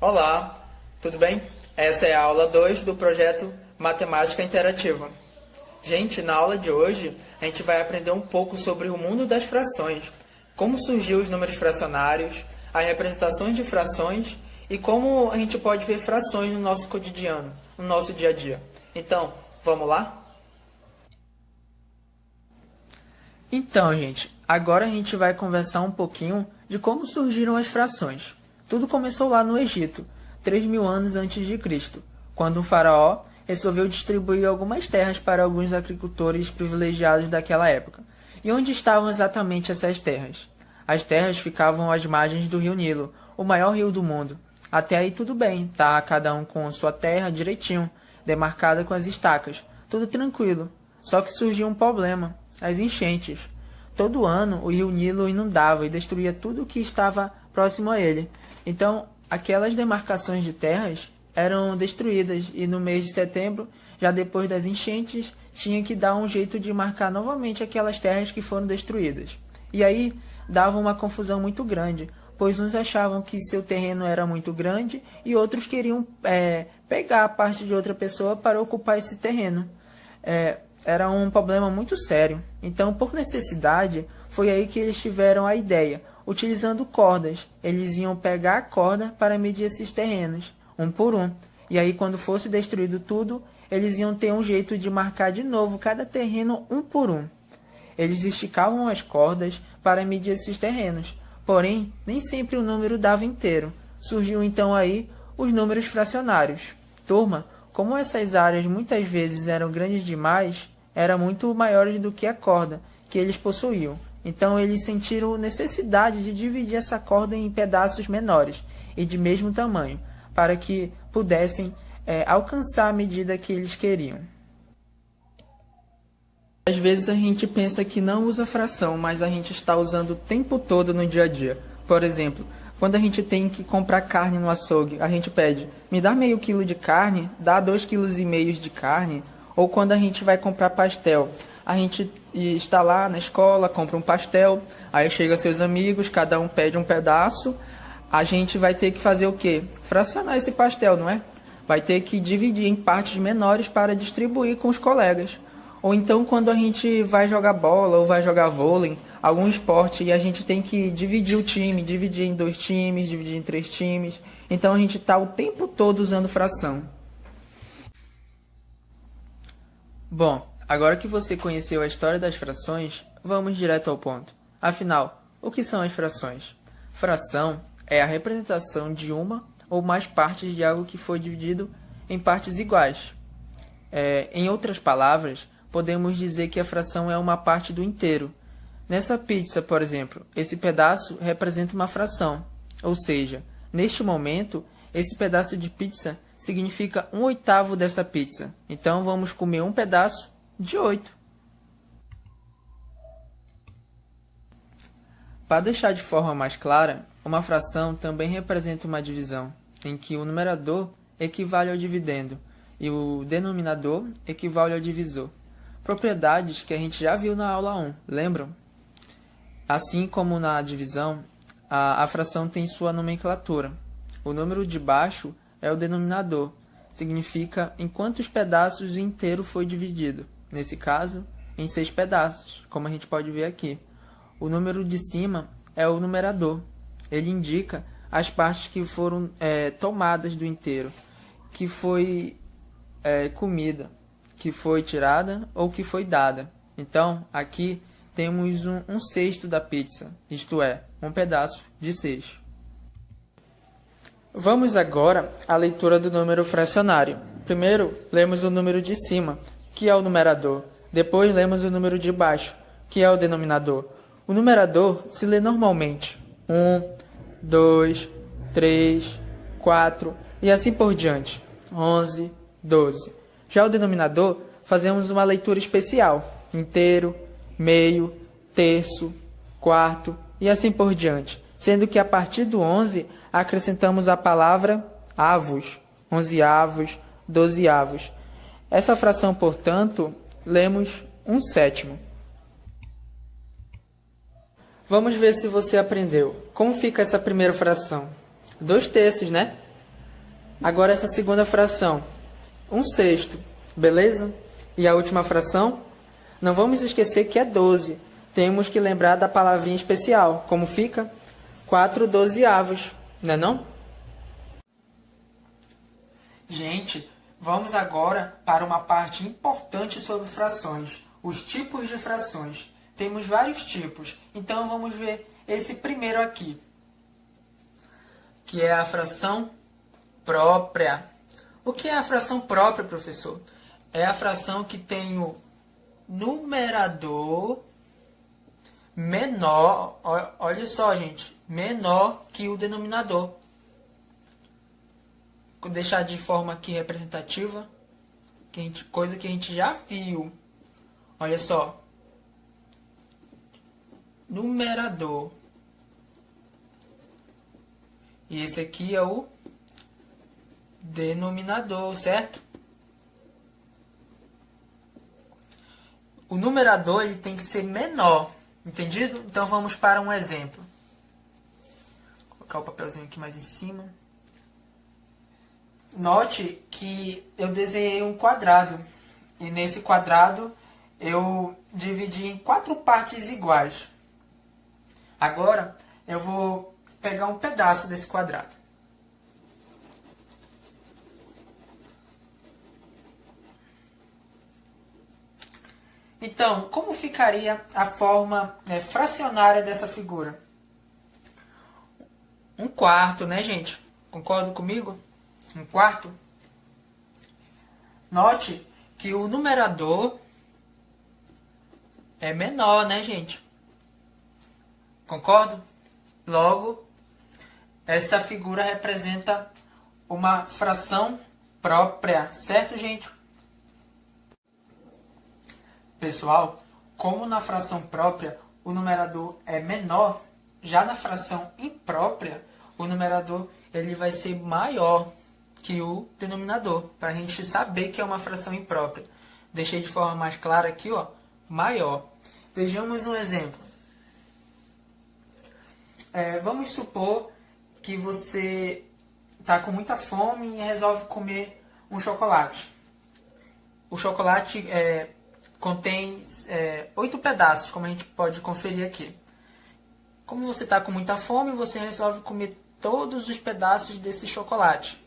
Olá, tudo bem? Essa é a aula 2 do projeto Matemática Interativa. Gente, na aula de hoje, a gente vai aprender um pouco sobre o mundo das frações, como surgiu os números fracionários, as representações de frações e como a gente pode ver frações no nosso cotidiano, no nosso dia a dia. Então, vamos lá? Então, gente, agora a gente vai conversar um pouquinho de como surgiram as frações. Tudo começou lá no Egito, 3.000 anos antes de Cristo, quando um faraó resolveu distribuir algumas terras para alguns agricultores privilegiados daquela época. E onde estavam exatamente essas terras? As terras ficavam às margens do rio Nilo, o maior rio do mundo. Até aí tudo bem, tá? Cada um com sua terra direitinho, demarcada com as estacas, tudo tranquilo. Só que surgiu um problema, as enchentes. Todo ano o rio Nilo inundava e destruía tudo o que estava próximo a ele. Então, aquelas demarcações de terras eram destruídas e no mês de setembro, já depois das enchentes, tinha que dar um jeito de marcar novamente aquelas terras que foram destruídas. E aí dava uma confusão muito grande, pois uns achavam que seu terreno era muito grande e outros queriam pegar a parte de outra pessoa para ocupar esse terreno. Era um problema muito sério. Então, por necessidade, foi aí que eles tiveram a ideia. Utilizando cordas, eles iam pegar a corda para medir esses terrenos, um por um. E aí, quando fosse destruído tudo, eles iam ter um jeito de marcar de novo cada terreno um por um. Eles esticavam as cordas para medir esses terrenos. Porém, nem sempre o número dava inteiro. Surgiu então aí os números fracionários. Turma, como essas áreas muitas vezes eram grandes demais, eram muito maiores do que a corda que eles possuíam. Então eles sentiram necessidade de dividir essa corda em pedaços menores e de mesmo tamanho, para que pudessem alcançar a medida que eles queriam. Às vezes a gente pensa que não usa fração, mas a gente está usando o tempo todo no dia a dia. Por exemplo, quando a gente tem que comprar carne no açougue, a gente pede, me dá meio quilo de carne, dá 2,5 kg de carne. Ou quando a gente vai comprar pastel, a gente está lá na escola, compra um pastel, aí chega seus amigos, cada um pede um pedaço, a gente vai ter que fazer o quê? Fracionar esse pastel, não é? Vai ter que dividir em partes menores para distribuir com os colegas. Ou então quando a gente vai jogar bola ou vai jogar vôlei, algum esporte, e a gente tem que dividir o time, dividir em 2 times, dividir em 3 times. Então a gente está o tempo todo usando fração. Bom, agora que você conheceu a história das frações, vamos direto ao ponto. Afinal, o que são as frações? Fração é a representação de uma ou mais partes de algo que foi dividido em partes iguais. Em outras palavras, podemos dizer que a fração é uma parte do inteiro. Nessa pizza, por exemplo, esse pedaço representa uma fração, ou seja, neste momento, esse pedaço de pizza significa 1/8 dessa pizza. Então, vamos comer um pedaço de 8. Para deixar de forma mais clara, uma fração também representa uma divisão, em que o numerador equivale ao dividendo e o denominador equivale ao divisor. Propriedades que a gente já viu na aula 1, lembram? Assim como na divisão, a fração tem sua nomenclatura. O número de baixo é o denominador, significa em quantos pedaços o inteiro foi dividido. Nesse caso, em 6 pedaços, como a gente pode ver aqui. O número de cima é o numerador. Ele indica as partes que foram tomadas do inteiro, que foi comida, que foi tirada ou que foi dada. Então, aqui temos um sexto da pizza, isto é, um pedaço de 6. Vamos agora à leitura do número fracionário. Primeiro, lemos o número de cima, que é o numerador. Depois, lemos o número de baixo, que é o denominador. O numerador se lê normalmente. 1, 2, 3, 4 e assim por diante. 11, 12. Já o denominador, fazemos uma leitura especial. Inteiro, meio, terço, quarto e assim por diante. Sendo que a partir do 11, acrescentamos a palavra avos, 11avos, 12avos. Essa fração, portanto, lemos 1/7. Vamos ver se você aprendeu. Como fica essa primeira fração? 2/3, né? Agora essa segunda fração, 1/6, beleza? E a última fração, não vamos esquecer que é 12. Temos que lembrar da palavrinha especial. Como fica? 4/12, não é não? Gente, vamos agora para uma parte importante sobre frações, os tipos de frações. Temos vários tipos, então vamos ver esse primeiro aqui, que é a fração própria. O que é a fração própria, professor? É a fração que tem o numerador menor, olha só, gente, menor que o denominador. Vou deixar de forma aqui representativa, coisa que a gente já viu. Olha só. Numerador. E esse aqui é o denominador, certo? O numerador ele tem que ser menor, entendido? Então vamos para um exemplo. Vou colocar o papelzinho aqui mais em cima. Note que eu desenhei um quadrado. E nesse quadrado eu dividi em 4 partes iguais. Agora eu vou pegar um pedaço desse quadrado. Então, como ficaria a forma fracionária dessa figura? 1/4, né, gente? Concordam comigo? 1/4. Note que o numerador é menor, né, gente? Concordo? Logo, essa figura representa uma fração própria, certo, gente? Pessoal, como na fração própria o numerador é menor, já na fração imprópria, o numerador ele vai ser maior que o denominador, para a gente saber que é uma fração imprópria. Deixei de forma mais clara aqui, ó, maior. Vejamos um exemplo. Vamos supor que você está com muita fome e resolve comer um chocolate. O chocolate contém 8 pedaços, como a gente pode conferir aqui. Como você está com muita fome, você resolve comer todos os pedaços desse chocolate.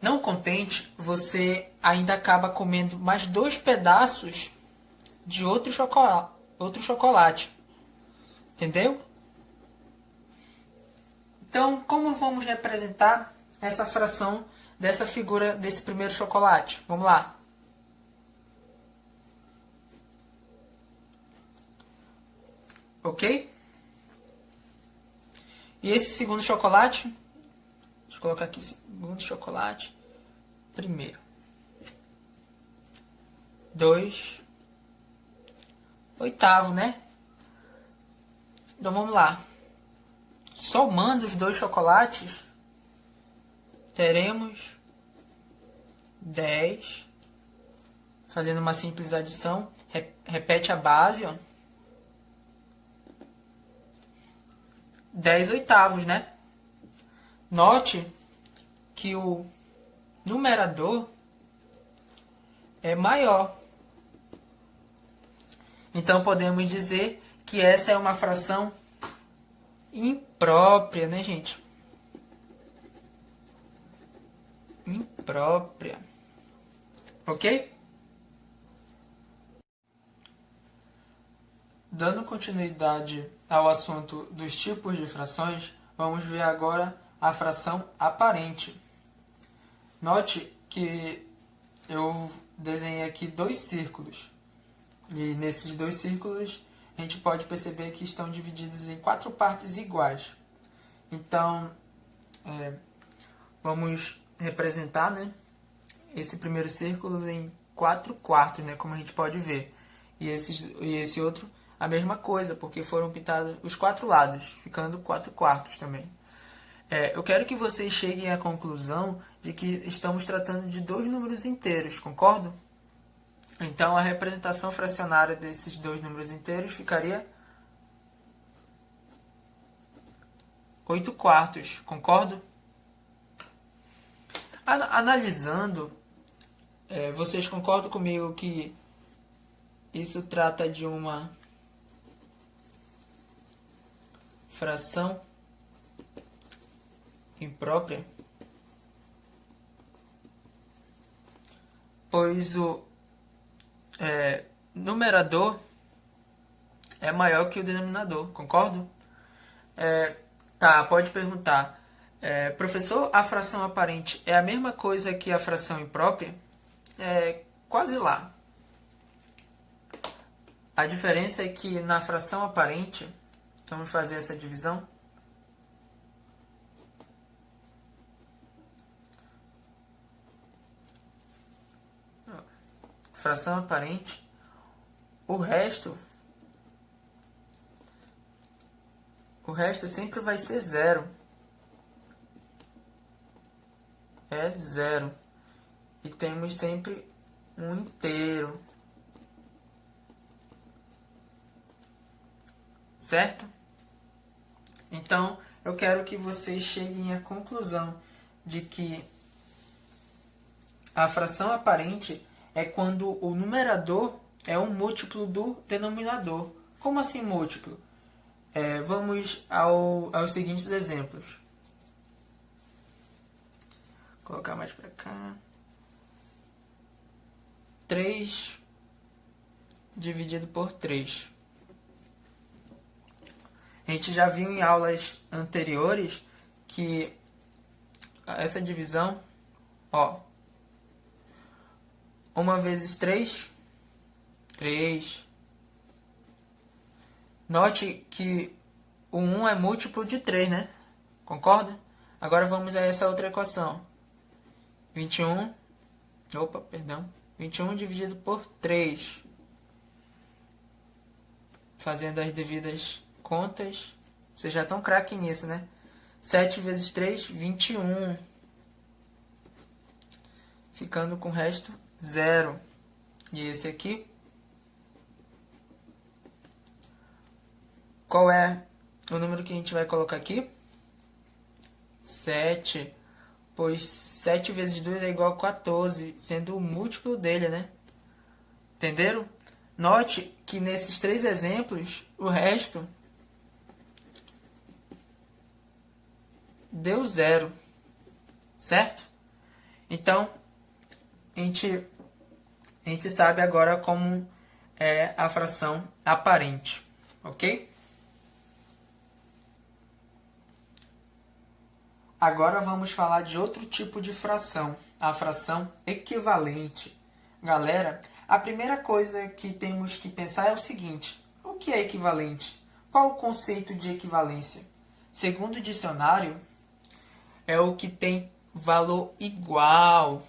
Não contente, você ainda acaba comendo mais 2 pedaços de outro chocolate. Entendeu? Então, como vamos representar essa fração dessa figura desse primeiro chocolate? Vamos lá. Ok? E esse segundo chocolate? Deixa eu colocar aqui segundo chocolate. Primeiro. 2. Oitavo, né? Então vamos lá. Somando os 2 chocolates, teremos 10. Fazendo uma simples adição, repete a base, ó. 10 oitavos, né? Note que o numerador é maior. Então podemos dizer que essa é uma fração imprópria, né, gente? Imprópria. Ok? Dando continuidade ao assunto dos tipos de frações, vamos ver agora a fração aparente. Note que eu desenhei aqui 2 círculos. E nesses 2 círculos, a gente pode perceber que estão divididos em 4 partes iguais. Então, vamos representar, né, esse primeiro círculo em 4/4, né, como a gente pode ver. E esse outro, a mesma coisa, porque foram pintados os 4 lados, ficando 4/4 também. Eu quero que vocês cheguem à conclusão de que estamos tratando de 2 números inteiros, concordam? Então, a representação fracionária desses dois números inteiros ficaria 8/4, concordo? Analisando, vocês concordam comigo que isso trata de uma fração imprópria? Pois o numerador é maior que o denominador, concordo? Tá, pode perguntar. Professor, a fração aparente é a mesma coisa que a fração imprópria? Quase lá. A diferença é que na fração aparente, vamos fazer essa divisão. Fração aparente, o resto sempre vai ser zero. É zero. E temos sempre um inteiro. Certo? Então, eu quero que vocês cheguem à conclusão de que a fração aparente é quando o numerador é um múltiplo do denominador. Como assim múltiplo? Vamos aos seguintes exemplos. Vou colocar mais para cá. 3 dividido por 3. A gente já viu em aulas anteriores que essa divisão, 1 vezes 3, 3. Note que o 1 é múltiplo de 3, né? Concorda? Agora vamos a essa outra equação. 21 dividido por 3. Fazendo as devidas contas. Vocês já estão craque nisso, né? 7 vezes 3, 21. Ficando com o resto 0. E esse aqui? Qual é o número que a gente vai colocar aqui? 7. Pois 7 vezes 2 é igual a 14, sendo o múltiplo dele, né? Entenderam? Note que nesses 3 exemplos, o resto deu 0. Certo? Então, a gente sabe agora como é a fração aparente. Ok? Agora vamos falar de outro tipo de fração, a fração equivalente. Galera, a primeira coisa que temos que pensar é o seguinte: o que é equivalente? Qual o conceito de equivalência? Segundo o dicionário, é o que tem valor igual,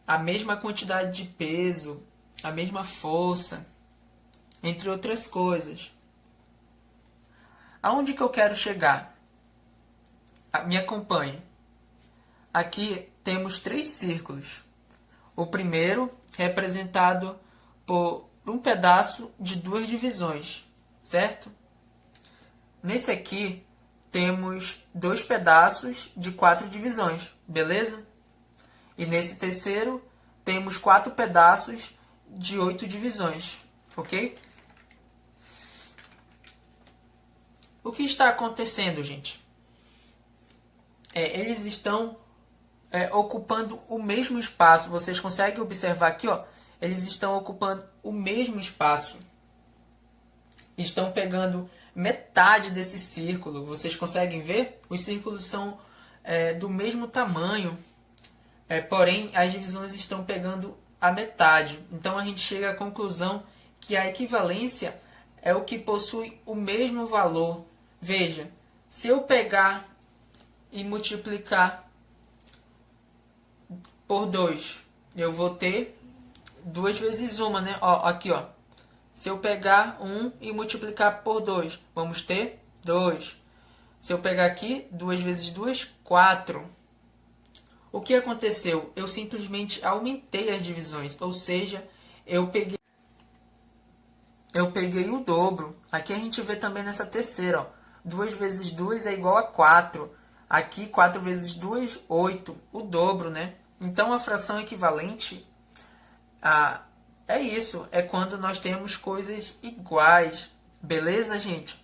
a mesma quantidade de peso, a mesma força, entre outras coisas. Aonde que eu quero chegar? Me acompanhe. Aqui temos 3 círculos. O primeiro representado por um pedaço de 2 divisões, certo? Nesse aqui temos 2 pedaços de 4 divisões, beleza? E nesse terceiro temos 4 pedaços de 8 divisões, ok? O que está acontecendo, gente? Eles estão ocupando o mesmo espaço. Vocês conseguem observar aqui, eles estão ocupando o mesmo espaço. Estão pegando metade desse círculo. Vocês conseguem ver? Os círculos são do mesmo tamanho, porém as divisões estão pegando a metade. Então a gente chega à conclusão que a equivalência é o que possui o mesmo valor. Veja, se eu pegar e multiplicar por 2, eu vou ter 2 vezes 1, né? Aqui, Se eu pegar 1 e multiplicar por 2, vamos ter 2. Se eu pegar aqui, 2 vezes 2, 4. O que aconteceu? Eu simplesmente aumentei as divisões, ou seja, eu peguei o dobro. Aqui a gente vê também nessa terceira, ó. 2 vezes 2 é igual a 4. Aqui, 4 vezes 2, 8. O dobro, né? Então, a fração equivalente é isso. É quando nós temos coisas iguais. Beleza, gente?